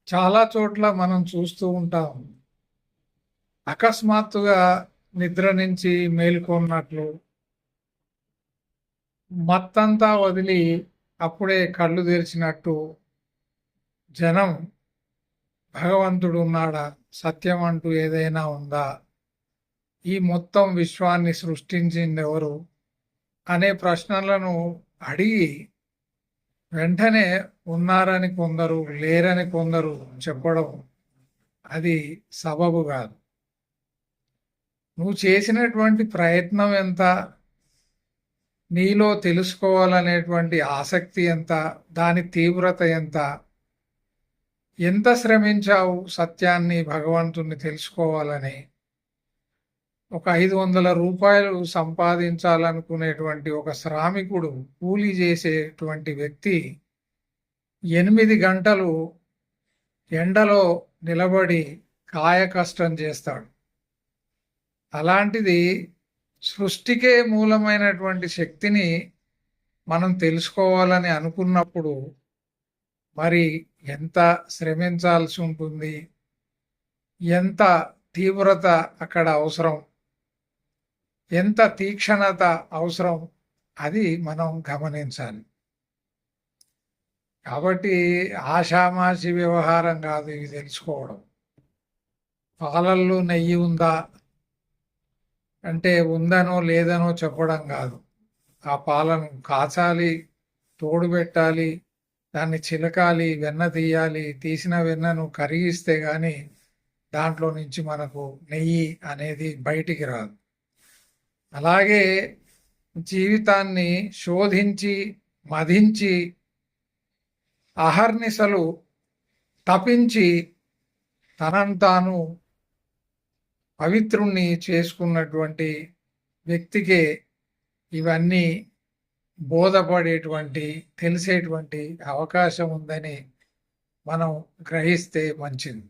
చాలా చోట్ల మనం చూస్తూ ఉంటాం. అకస్మాత్తుగా నిద్ర నుంచి మేల్కొన్నట్లు మత్తంతా వదిలి అప్పుడే కళ్ళు తెరిచినట్టు జనం భగవంతుడు ఉన్నాడా, సత్యం అంటూ ఏదైనా ఉందా, ఈ మొత్తం విశ్వాన్ని సృష్టించింది ఎవరు అనే ప్రశ్నలను అడిగి వెంటనే ఉన్నారని కొందరు, లేరని కొందరు చెప్పడం అది సబబు కాదు. నువ్వు చేసినటువంటి ప్రయత్నం ఎంత, నీలో తెలుసుకోవాలనేటువంటి ఆసక్తి ఎంత, దాని తీవ్రత ఎంత, ఎంత శ్రమించావు సత్యాన్ని, భగవంతుణ్ణి తెలుసుకోవాలని. ఒక 500 రూపాయలు సంపాదించాలనుకునేటువంటి ఒక శ్రామికుడు, కూలీ చేసేటువంటి వ్యక్తి 8 గంటలు ఎండలో నిలబడి కాయ కష్టం చేస్తాడు. అలాంటిది సృష్టికే మూలమైనటువంటి శక్తిని మనం తెలుసుకోవాలని అనుకున్నప్పుడు మరి ఎంత శ్రమించాల్సి ఉంటుంది, ఎంత తీవ్రత అక్కడ అవసరం, ఎంత తీక్షణత అవసరం, అది మనం గమనించాలి. కాబట్టి ఆషామాషి వ్యవహారం కాదు ఇవి తెలుసుకోవడం. పాలల్లో నెయ్యి ఉందా అంటే ఉందనో లేదనో చెప్పడం కాదు. ఆ పాలను కాచాలి, తోడు పెట్టాలి, దాన్ని చిలకాలి, వెన్న తీయాలి. తీసిన వెన్నను కరిగిస్తే గాని దాంట్లో నుంచి మనకు నెయ్యి అనేది బయటికి రాదు. అలాగే జీవితాన్ని శోధించి మధించి అహర్నిశలు తపించి తనంతాను పవిత్రుణ్ణి చేసుకున్నటువంటి వ్యక్తికే ఇవన్నీ బోధపడేటువంటి, తెలిసేటువంటి అవకాశం ఉందని మనం గ్రహిస్తే మంచిది.